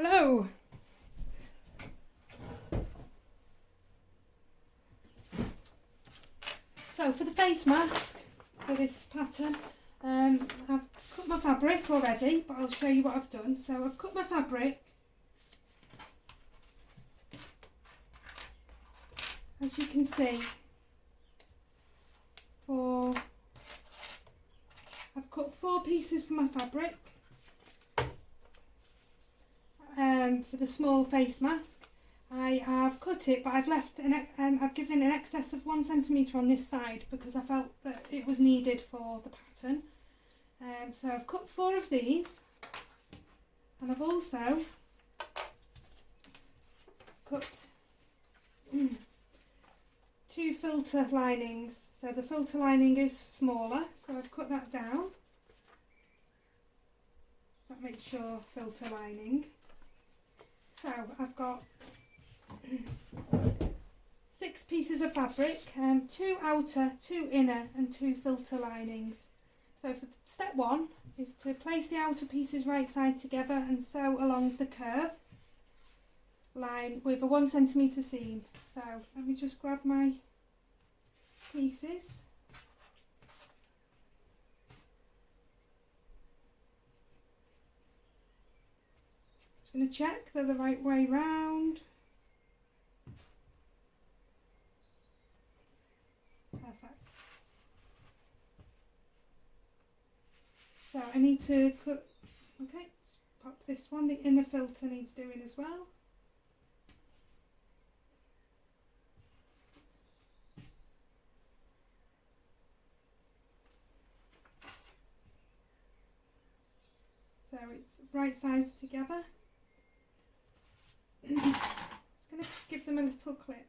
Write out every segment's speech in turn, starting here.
Hello. So for the face mask for this pattern, I've cut my fabric already, but I'll show you what I've done. So I've cut my fabric, as you can see, I've cut 4 pieces for my fabric for the small face mask. I have cut it, but I've left I've given an excess of 1 centimetre on this side because I felt that it was needed for the pattern. So I've cut 4 of these, and I've also cut 2 filter linings. So the filter lining is smaller, so I've cut that down. That makes your filter lining. So I've got 6 pieces of fabric, 2 outer, 2 inner and 2 filter linings. So for step 1 is to place the outer pieces right side together and sew along the curve line with a 1 centimetre seam. So let me just grab my pieces. Just going to check they're the right way round. Perfect. So I need to cut, okay, pop this one, the inner filter needs doing as well. So it's right sides together. Just going to give them a little clip.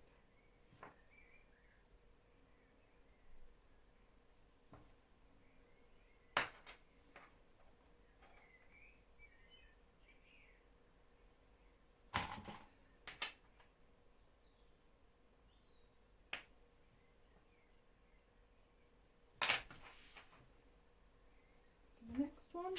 The next one.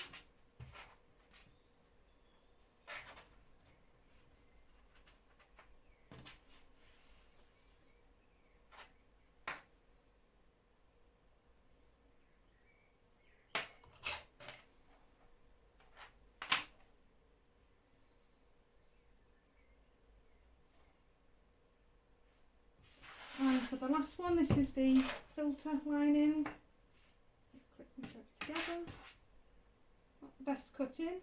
And for the last one, this is the filter lining. Just click them together. Not the best cutting.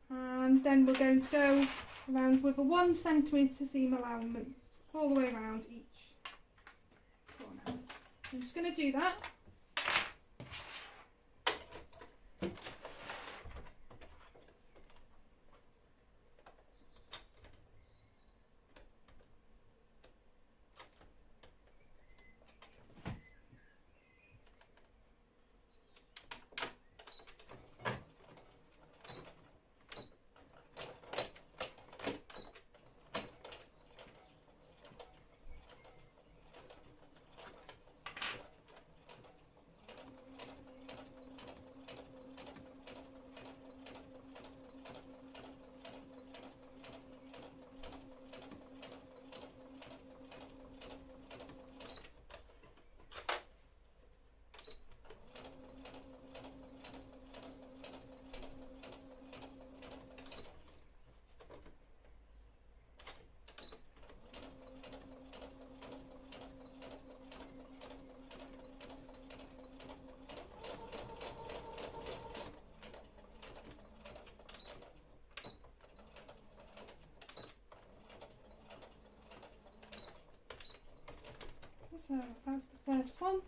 And then we're going to go around with a 1 centimetre seam allowance all the way around each corner. I'm just going to do that. So that's the first one.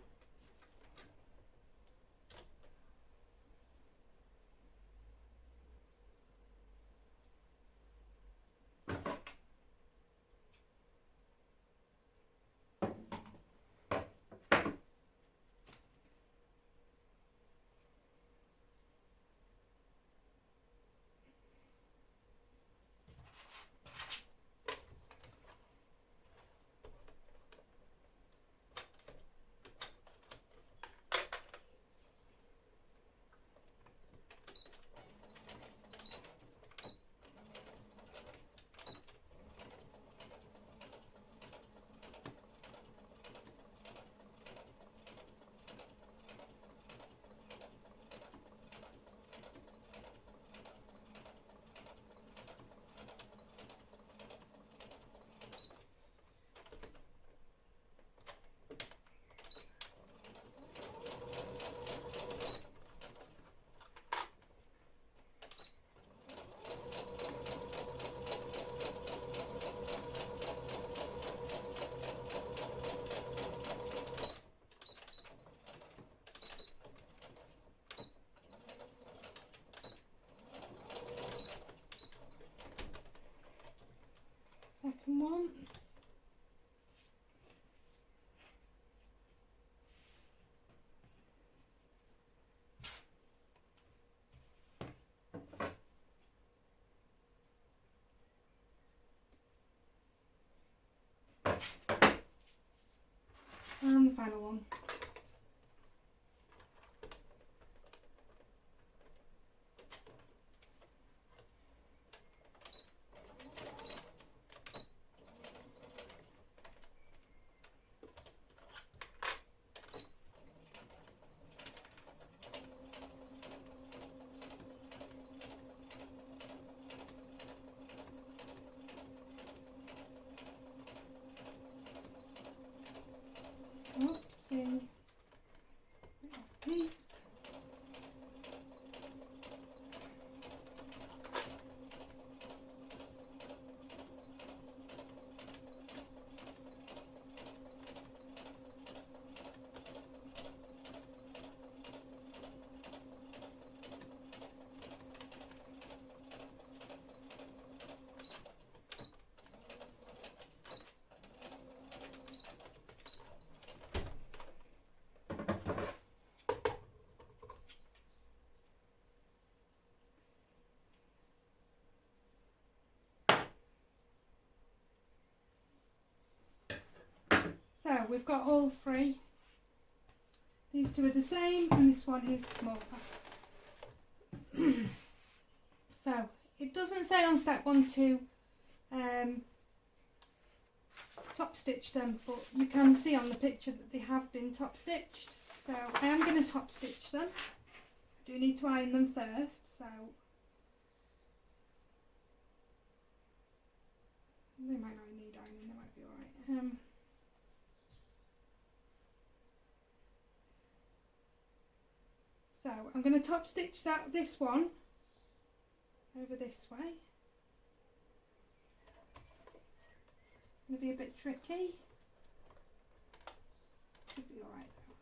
final one. Oopsie. Piece. So we've got all three. These two are the same and this one is smaller. So it doesn't say on step 1 to top stitch them, but you can see on the picture that they have been top stitched. So I am going to top stitch them. I do need to iron them first, so they might not need ironing, they might be alright. So I'm going to top stitch this one over this way. It's going to be a bit tricky. Should be alright though.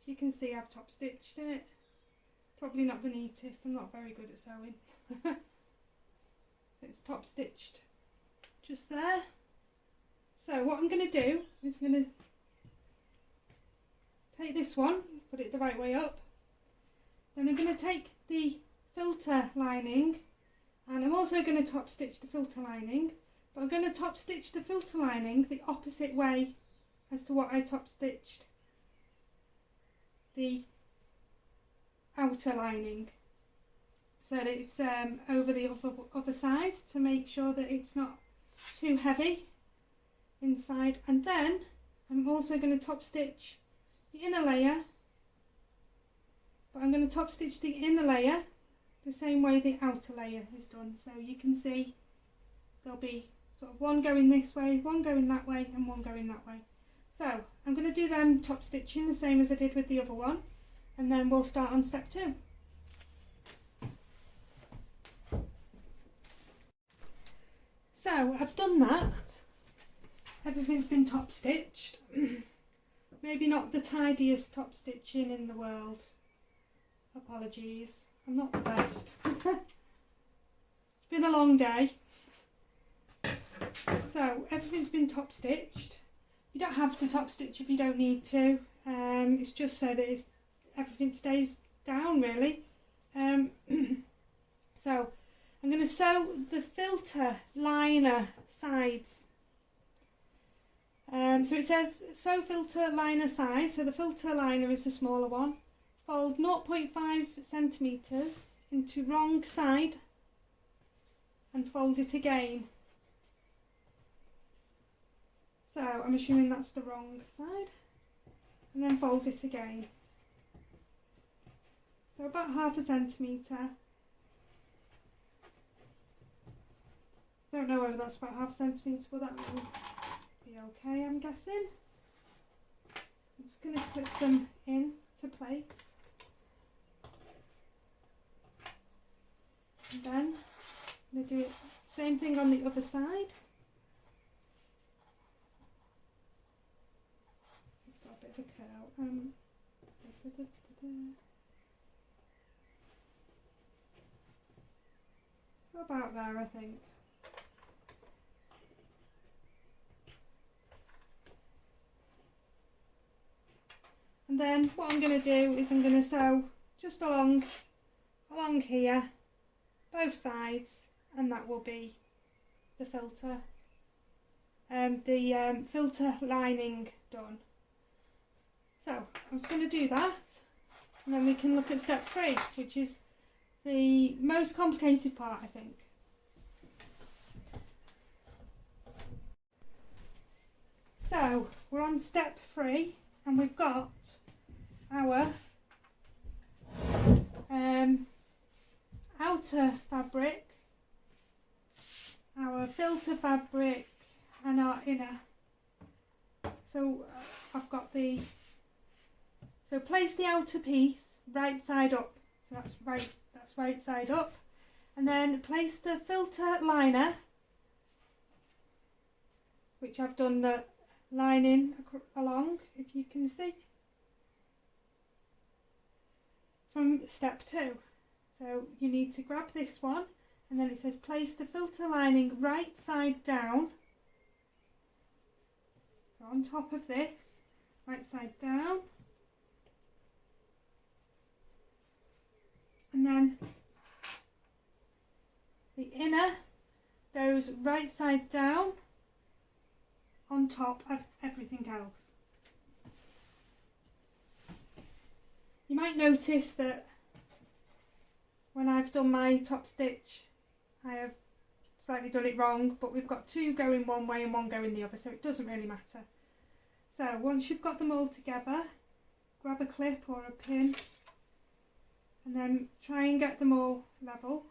You can see I've top stitched it. Probably not the neatest, I'm not very good at sewing. So it's top stitched just there. So what I'm going to do is I'm going to take this one, put it the right way up. Then I'm going to take the filter lining and I'm also going to top stitch the filter lining, but I'm going to top stitch the filter lining the opposite way as to what I top stitched the outer lining, so that it's over the other side, to make sure that it's not too heavy inside. And then I'm also going to top stitch the inner layer, but I'm going to top stitch the inner layer the same way the outer layer is done. So you can see there'll be sort of one going this way, one going that way and one going that way. So I'm going to do them top stitching the same as I did with the other one, and then we'll start on step 2. So I've done that, everything's been top stitched. Maybe not the tidiest top stitching in the world, apologies. I'm not the best. It's been a long day. So everything's been top stitched. You don't have to top stitch if you don't need to. It's just so that everything stays down really. So I'm going to sew the filter liner sides. So it says sew filter liner sides. So the filter liner is the smaller one. Fold 0.5 centimetres into wrong side and fold it again. So I'm assuming that's the wrong side, and then fold it again. So about 0.5 centimetre. Don't know whether that's about 0.5 centimetre, but that will be okay, I'm guessing. I'm just going to clip them into place. And then I'm going to do it same thing on the other side. It's got a bit of a curl. So about there, I think. And then what I'm going to do is I'm going to sew just along here, both sides, and that will be the filter, filter lining done. So I'm just going to do that, and then we can look at step 3, which is the most complicated part, I think. So we're on step 3, and we've got our outer fabric, our filter fabric, and our inner. So I've got so place the outer piece right side up. So that's right side up, and then place the filter liner, which I've done the lining along, if you can see, from step 2. So you need to grab this one, and then it says place the filter lining right side down. So on top of this, right side down, and then the inner goes right side down on top of everything else. You might notice that when I've done my top stitch, I have slightly done it wrong, but we've got 2 going one way and 1 going the other, so it doesn't really matter. So once you've got them all together, grab a clip or a pin, and then try and get them all level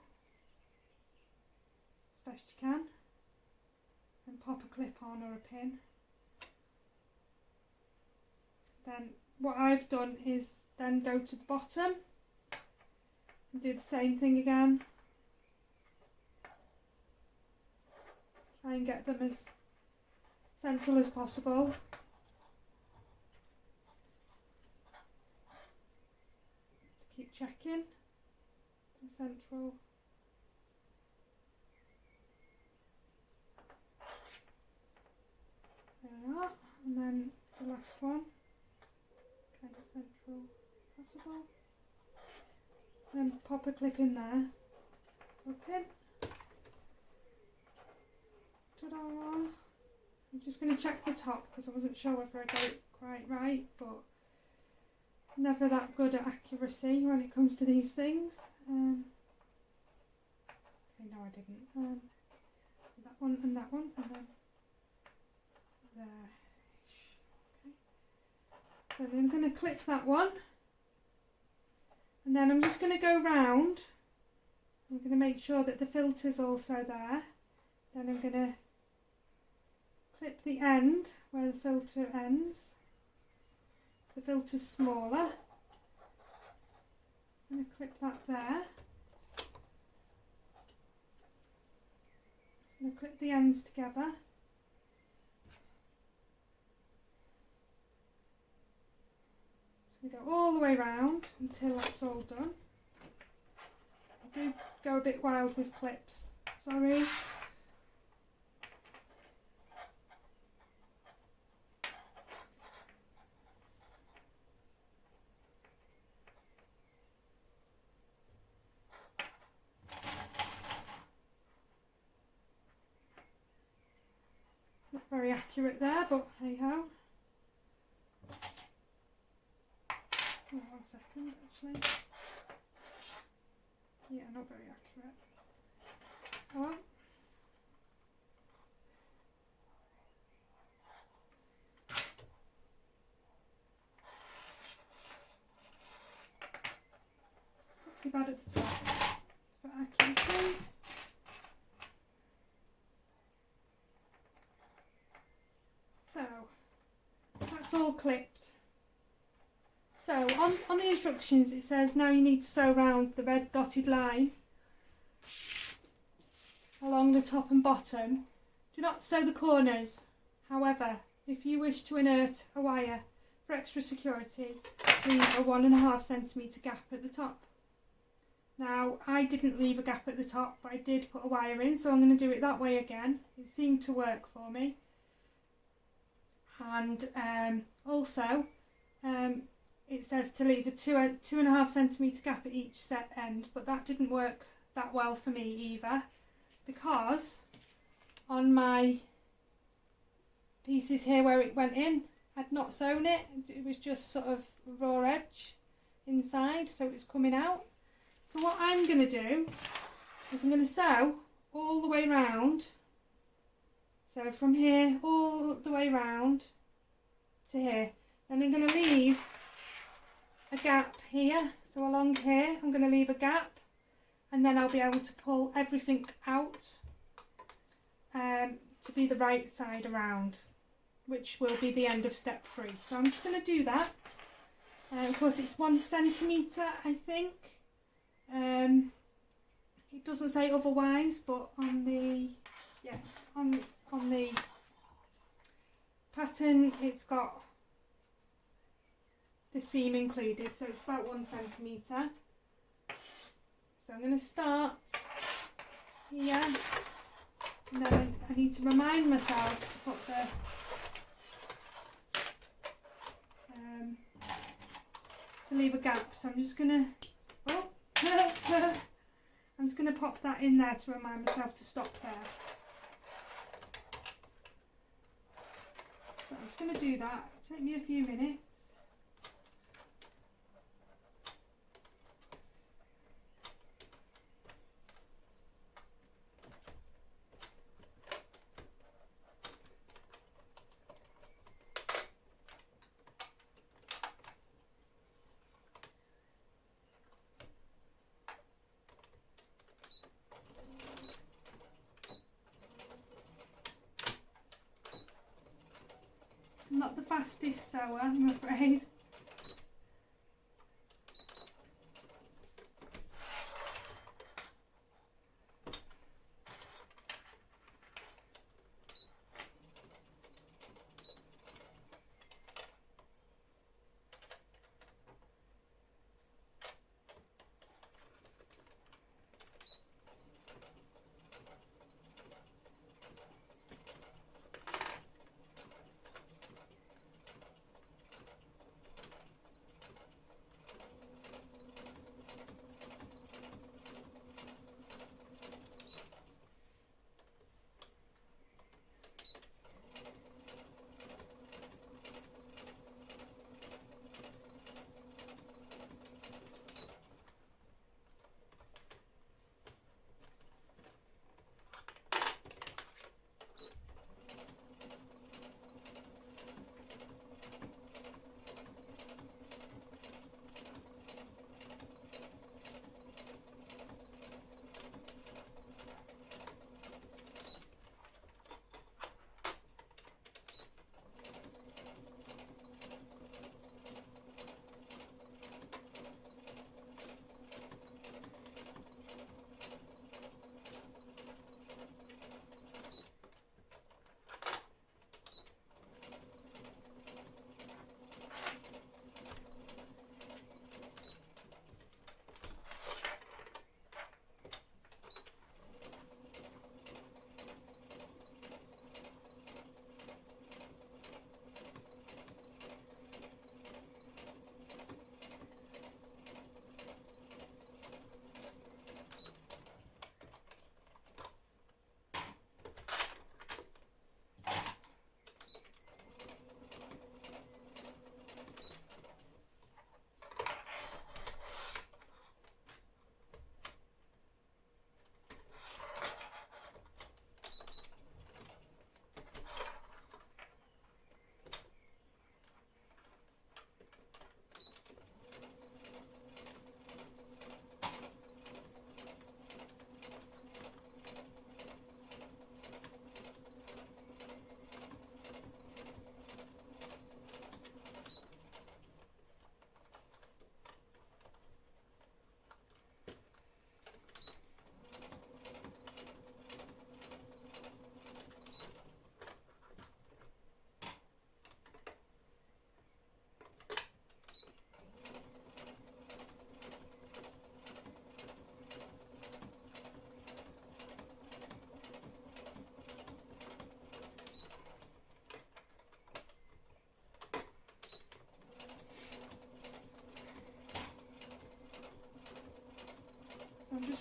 as best you can, and pop a clip on or a pin. Then what I've done is then go to the bottom and do the same thing again. Try and get them as central as possible. Keep checking the central. There we are, and then the last one, kind of central possible. Then pop a clip in there, or a pin. Ta-da! I'm just going to check the top because I wasn't sure whether I got it quite right, but never that good at accuracy when it comes to these things. Okay, no I didn't. That one, and then there. Okay. So then I'm going to clip that one, and then I'm just going to go round. I'm going to make sure that the filter's also there. Then I'm going to clip the end where the filter ends. The filter's smaller. I'm going to clip that there. Just going to clip the ends together. Just going to go all the way round until that's all done. do go a bit wild with clips. Sorry. Not very accurate there, but hey ho. Oh, 1 second, actually. Yeah, not very accurate. Oh well. Not too bad at the top for accuracy. So, that's all clipped. So, on the instructions it says now you need to sew around the red dotted line along the top and bottom. Do not sew the corners. However, if you wish to insert a wire for extra security, leave a 1.5 centimetre gap at the top. Now, I didn't leave a gap at the top, but I did put a wire in, so I'm going to do it that way again. It seemed to work for me. And also, it says to leave a 2.5 centimetre gap at each set end, but that didn't work that well for me either, because on my pieces here where it went in, I'd not sewn it. It was just sort of raw edge inside, so it was coming out. So what I'm going to do is I'm going to sew all the way round. So from here all the way round to here. Then I'm going to leave a gap here. So along here I'm going to leave a gap, and then I'll be able to pull everything out to be the right side around, which will be the end of step 3. So I'm just going to do that. Of course it's 1 centimetre, I think. It doesn't say otherwise, but on the on the pattern it's got the seam included, so it's about 1 centimetre. So I'm going to start here, and then I need to remind myself to put the to leave a gap. So I'm just going to I'm just going to pop that in there to remind myself to stop there. So I'm just going to do that. It'll take me a few minutes. I'm not the fastest sewer, I'm afraid.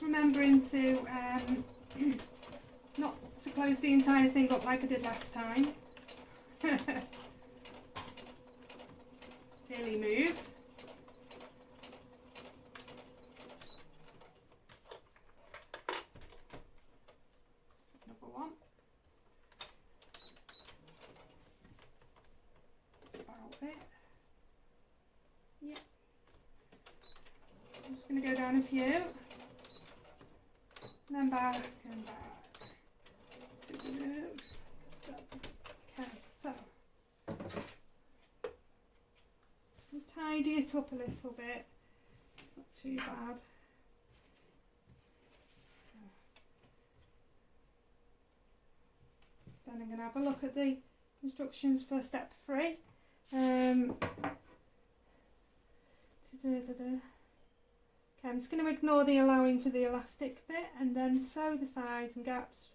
just remembering to not to close the entire thing up like I did last time. Silly move. Another one. That's about it. Yep. I'm just going to go down a few. And then back and back. Okay, so I'll tidy it up a little bit. It's not too bad. So then I'm going to have a look at the instructions for step 3. Okay, I'm just going to ignore the allowing for the elastic bit and then sew the sides and gaps.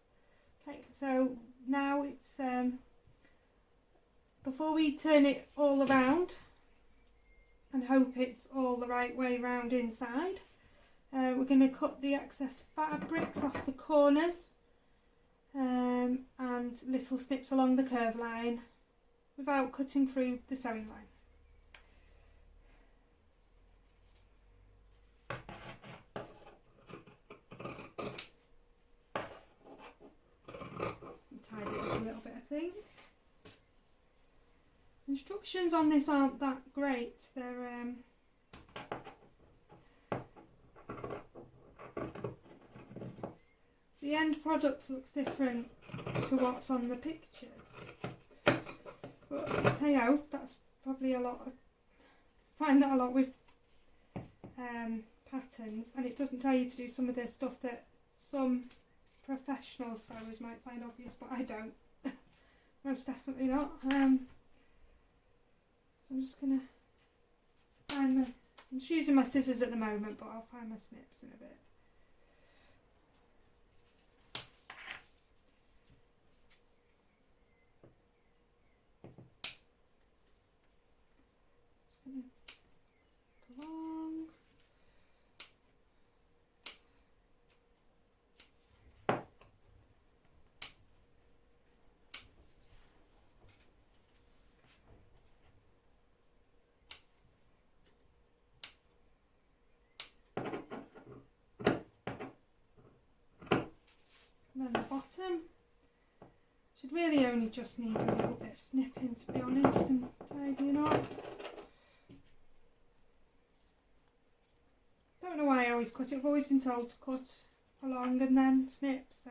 Okay, so now it's before we turn it all around and hope it's all the right way round inside, we're going to cut the excess fabrics off the corners and little snips along the curve line without cutting through the sewing line. Tidy it up a little bit, I think. Instructions on this aren't that great. They're the end product looks different to what's on the pictures. But hey ho, that's probably a lot. I find that a lot with patterns, and it doesn't tell you to do some of the stuff that some professional sewers might find obvious, but I don't. Most definitely not. So I'm just gonna find the. I'm just using my scissors at the moment, but I'll find my snips in a bit. Just gonna go along. And then the bottom should really only just need a little bit of snipping, to be honest, and tidying up. Don't know why I always cut it. I've always been told to cut along and then snip, so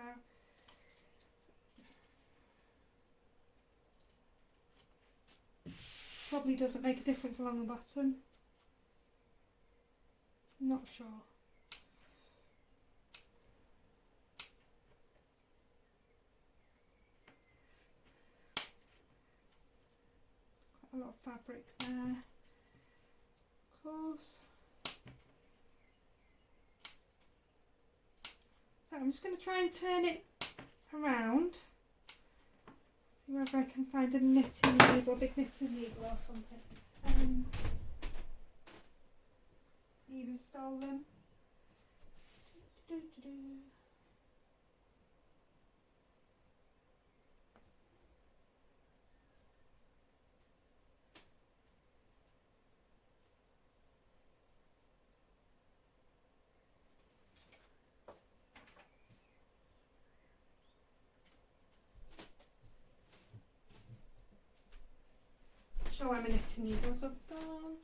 probably doesn't make a difference along the bottom. I'm not sure. A lot of fabric there, of course. So I'm just going to try and turn it around, see whether I can find a knitting needle, a big knitting needle or something. Even stolen. Show where my knitting needles have gone.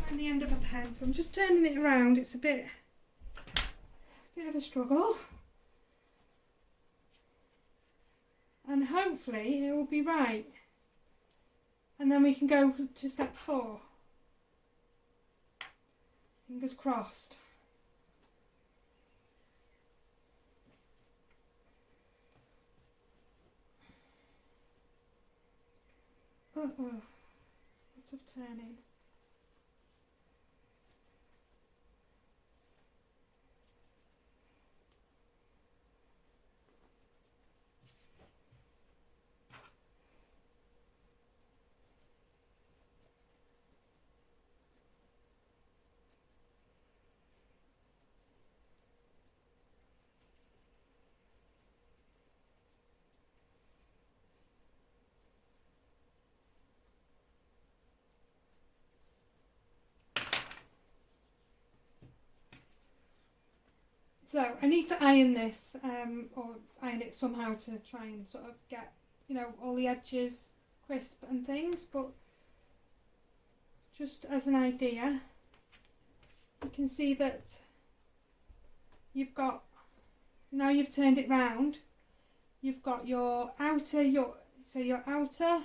Find the end of a pen, so I'm just turning it around. It's a bit of a struggle, and hopefully it will be right, and then we can go to step 4. Fingers crossed. Lots of turning. So I need to iron this, or iron it somehow to try and sort of get, you know, all the edges crisp and things, but just as an idea, you can see that you've got, now you've turned it round, you've got your outer, your outer,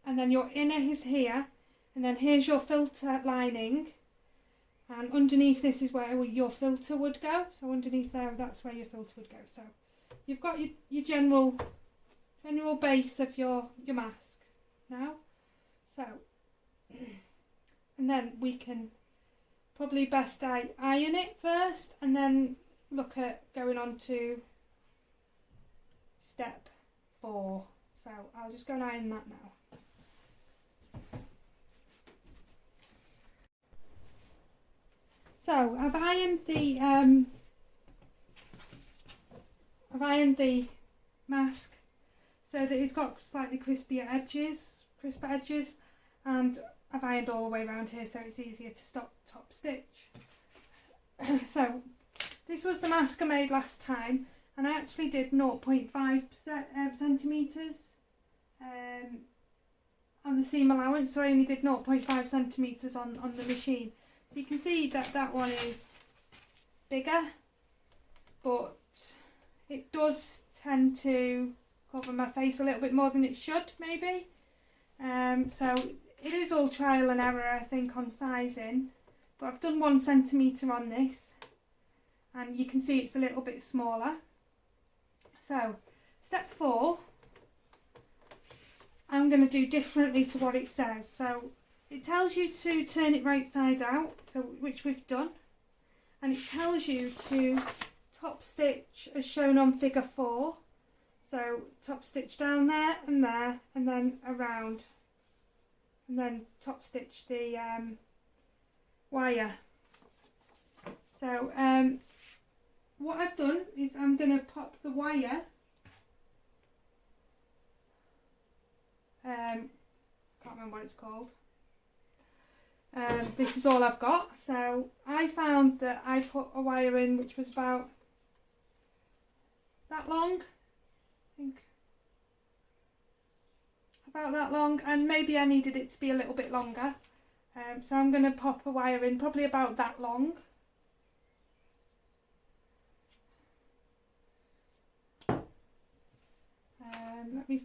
and then your inner is here, and then here's your filter lining, and underneath this is where your filter would go. So underneath there, that's where your filter would go. So you've got your general base of your mask now. So, and then we can probably best iron it first, and then look at going on to step 4. So I'll just go and iron that now. So I've ironed the mask so that it's got slightly crisper edges, and I've ironed all the way around here so it's easier to top stitch. So this was the mask I made last time, and I actually did 0.5 centimetres on the seam allowance, so I only did 0.5 centimetres on the machine. So you can see that that one is bigger, but it does tend to cover my face a little bit more than it should, maybe. So it is all trial and error, I think, on sizing, but I've done 1 centimetre on this, and you can see it's a little bit smaller. So step 4, I'm going to do differently to what it says. So it tells you to turn it right side out, so which we've done, and it tells you to top stitch as shown on figure 4. So top stitch down there, and then around, and then top stitch the wire. So what I've done is I'm going to pop the wire, can't remember what it's called. This is all I've got. So I found that I put a wire in which was about that long, I think, about that long, and maybe I needed it to be a little bit longer. So I'm going to pop a wire in probably about that long. Let me,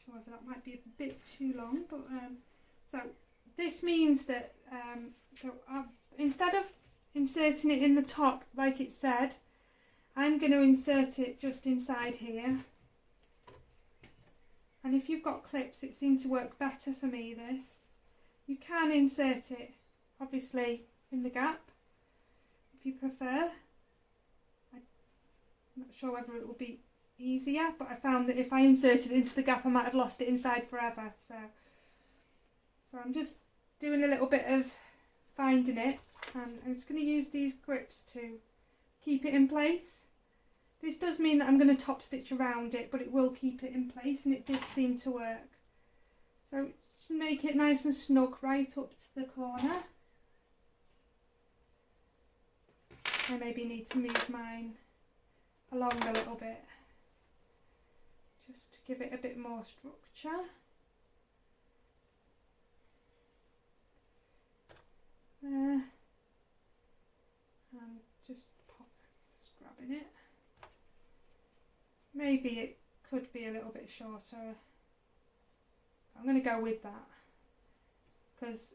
however, that might be a bit too long, but so this means that instead of inserting it in the top like it said, I'm going to insert it just inside here. And if you've got clips, it seemed to work better for me, this. You can insert it obviously in the gap if you prefer. I'm not sure whether it will be easier, but I found that if I inserted it into the gap I might have lost it inside forever. So I'm just doing a little bit of finding it, and I'm just going to use these grips to keep it in place. This does mean that I'm going to top stitch around it, but it will keep it in place, and it did seem to work. So just make it nice and snug right up to the corner. I maybe need to move mine along a little bit just to give it a bit more structure. There, and just grabbing it. Maybe it could be a little bit shorter. I'm going to go with that because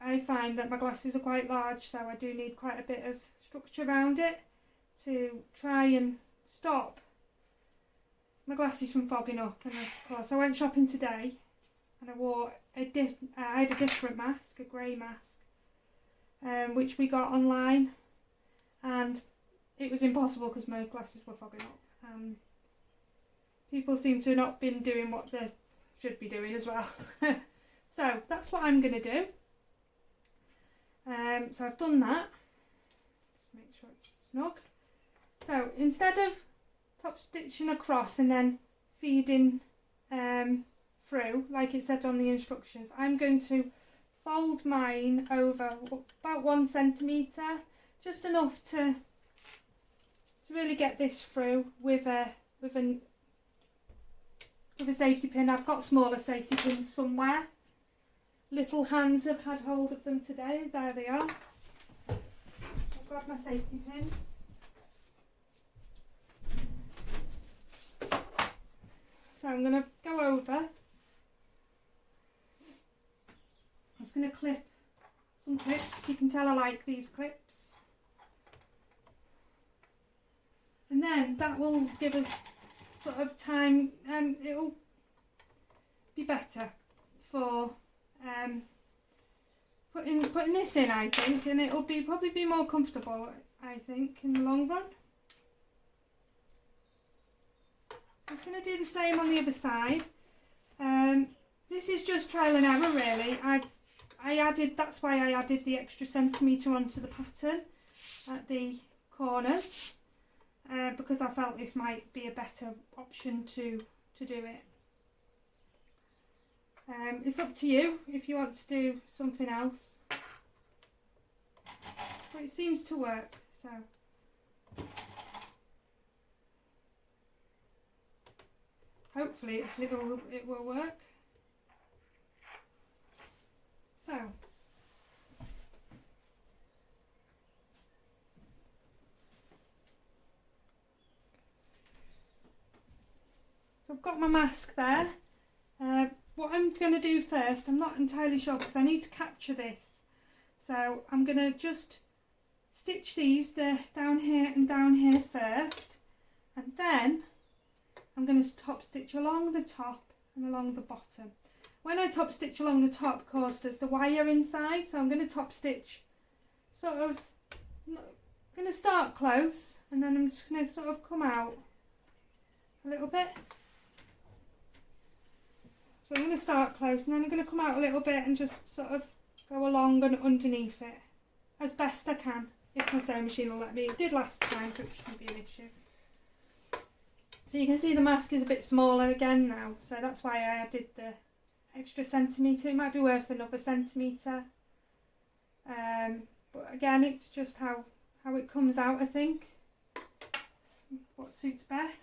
I find that my glasses are quite large, so I do need quite a bit of structure around it to try and stop my glasses from fogging up. And of course I went shopping today and I wore I had a different mask, a grey mask, which we got online, and it was impossible because my glasses were fogging up. People seem to have not been doing what they should be doing as well. So that's what I'm going to do. So I've done that. Just make sure it's snug. So instead of top stitching across and then feeding through, like it said on the instructions, I'm going to fold mine over about 1 centimetre, just enough to really get this through with a safety pin. I've got smaller safety pins somewhere. Little hands have had hold of them today. There they are. I'll grab my safety pins. So I'm going to go over. I'm just going to clip some clips. You can tell I like these clips. And then that will give us sort of time, it'll be better for putting this in, I think, and it'll probably be more comfortable, I think, in the long run. So I'm just going to do the same on the other side. This is just trial and error, really. That's why I added the extra centimetre onto the pattern at the corners. Because I felt this might be a better option to do it. It's up to you if you want to do something else. But it seems to work, so. Hopefully it will work. So. So I've got my mask there. What I'm going to do first, I'm not entirely sure because I need to capture this. So I'm going to just stitch these down here and down here first. And then I'm going to top stitch along the top and along the bottom. When I top stitch along the top, of course, there's the wire inside. So I'm going to top stitch sort of, I'm going to start close and then I'm just going to sort of come out a little bit. So I'm going to start close and then I'm going to come out a little bit and just sort of go along and underneath it as best I can, if my sewing machine will let me. It did last time, so it shouldn't be an issue. So you can see the mask is a bit smaller again now, so that's why I added the extra centimetre. It might be worth another centimetre. But again, it's just how it comes out, I think. What suits best.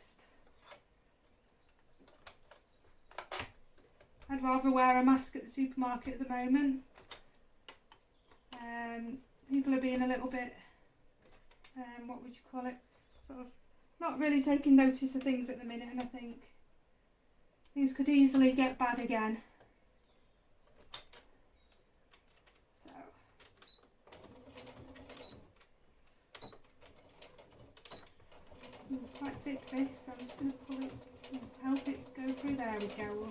I'd rather wear a mask at the supermarket at the moment. People are being a little bit, what would you call it, sort of not really taking notice of things at the minute, and I think things could easily get bad again. So it's quite thick, this, so I'm just going to pull it, help it go through. There we go.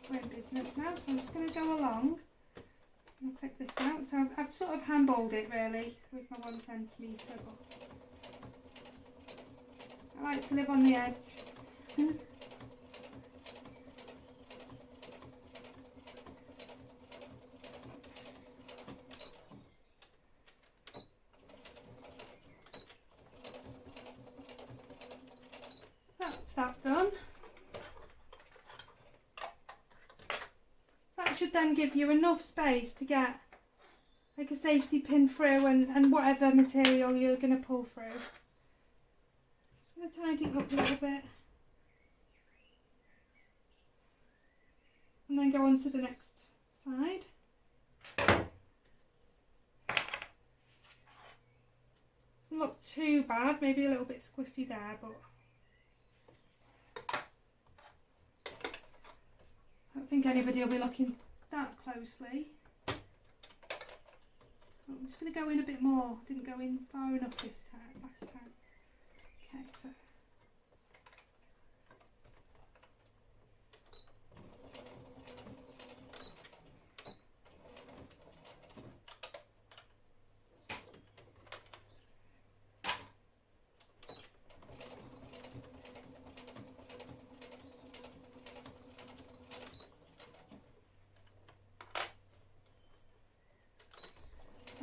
We're in business now, so I'm just going to go along. Just going to clip this out. So I've sort of handballed it really with my 1 centimetre, but I like to live on the edge. That's that done. Should then give you enough space to get like a safety pin through and whatever material you're going to pull through. Just going to tidy it up a little bit and then go on to the next side. Doesn't look too bad, maybe a little bit squiffy there, but I don't think anybody will be looking that closely. I'm just going to go in a bit more. Didn't go in far enough last time. Okay, so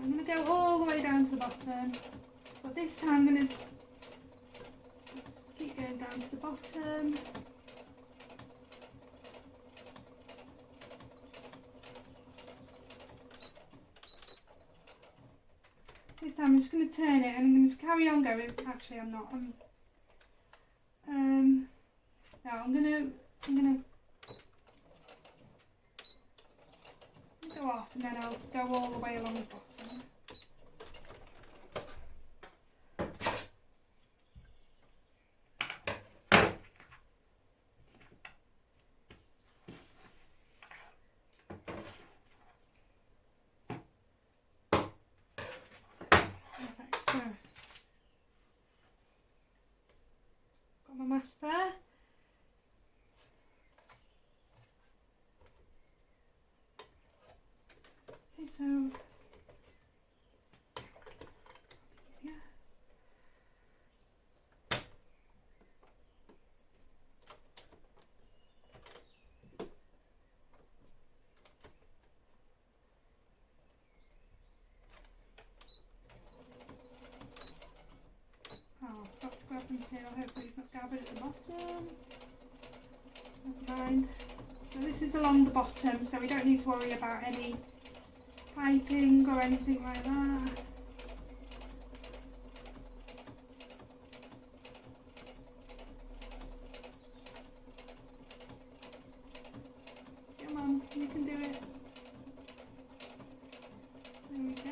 I'm going to go all the way down to the bottom, but this time I'm going to just keep going down to the bottom. So I'm just going to turn it and I'm going to carry on going. Actually, I'm not. No, I'm gonna go off and then I'll go all the way along the bottom. Perfect. So, got my mask there. Okay, so easier. Oh, I've got to grab material. Hopefully it's not gathered at the bottom. Never mind. So this is along the bottom, so we don't need to worry about any piping or anything like that. Come on, you can do it. There we go.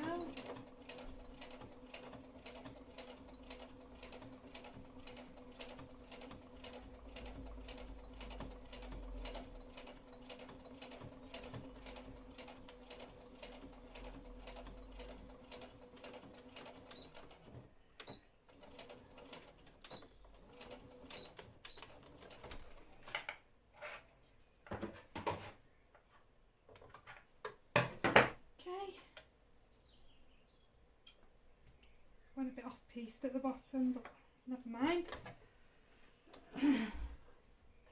Went a bit off-piste at the bottom, but never mind.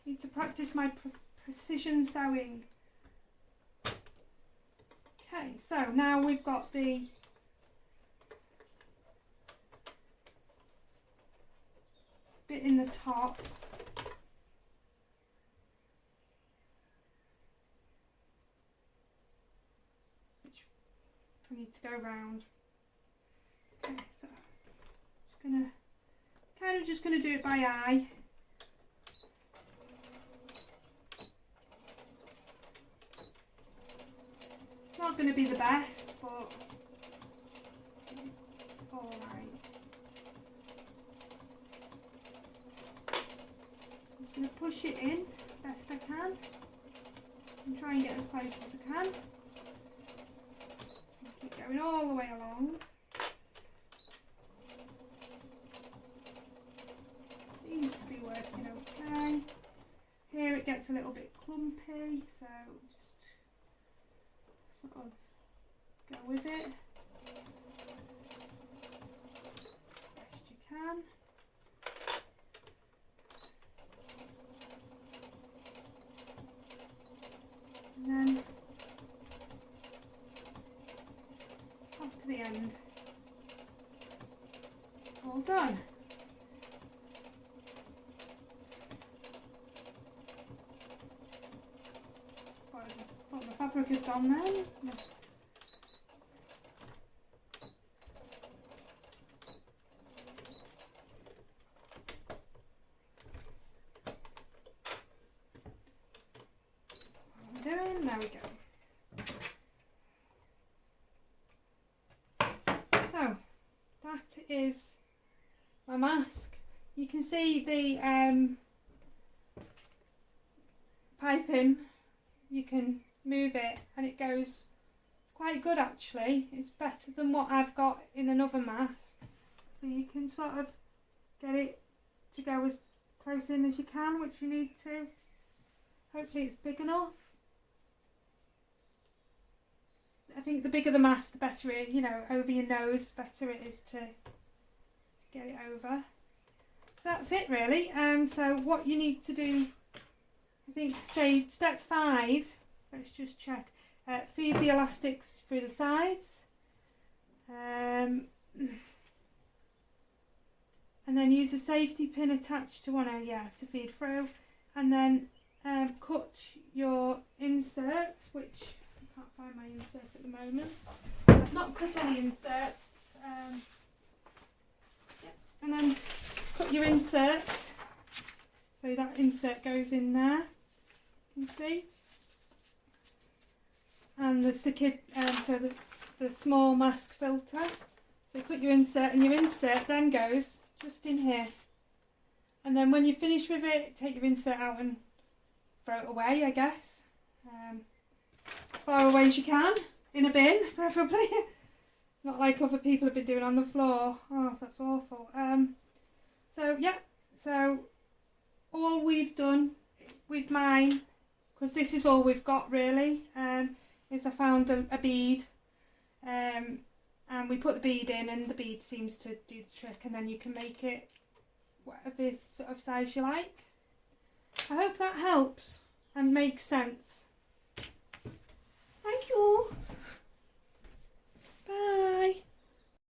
Need to practice my precision sewing. Okay, so now we've got the bit in the top. Which I need to go round. Okay, so just gonna do it by eye. It's not gonna be the best, but it's alright. I'm just gonna push it in best I can and try and get as close as I can. So keep going all the way along. Seems to be working okay. Here it gets a little bit clumpy, so just sort of go with it best you can. And then off to the end. All done. What the fabric is gone then. Yeah. What am I doing? There we go. So that is my mask. You can see the piping. You can move it and it goes, it's quite good actually. It's better than what I've got in another mask. So you can sort of get it to go as close in as you can, which you need to. Hopefully it's big enough. I think the bigger the mask, the better it, you know, over your nose, the better it is to get it over. So that's it really. So what you need to do, I think, say step 5, let's just check, feed the elastics through the sides, and then use a safety pin attached to one end, to feed through, and then cut your inserts, which I can't find my insert at the moment. I've not cut any inserts, And then cut your insert. So that insert goes in there. You can see. And there's the the small mask filter. So cut your insert, and your insert then goes just in here. And then when you finish with it, take your insert out and throw it away, I guess. Far away as you can, in a bin, preferably. Not like other people have been doing on the floor. Oh, that's awful. So all we've done with mine, because this is all we've got really, is I found a bead, and we put the bead in, and the bead seems to do the trick, and then you can make it whatever sort of size you like. I hope that helps and makes sense. Thank you all.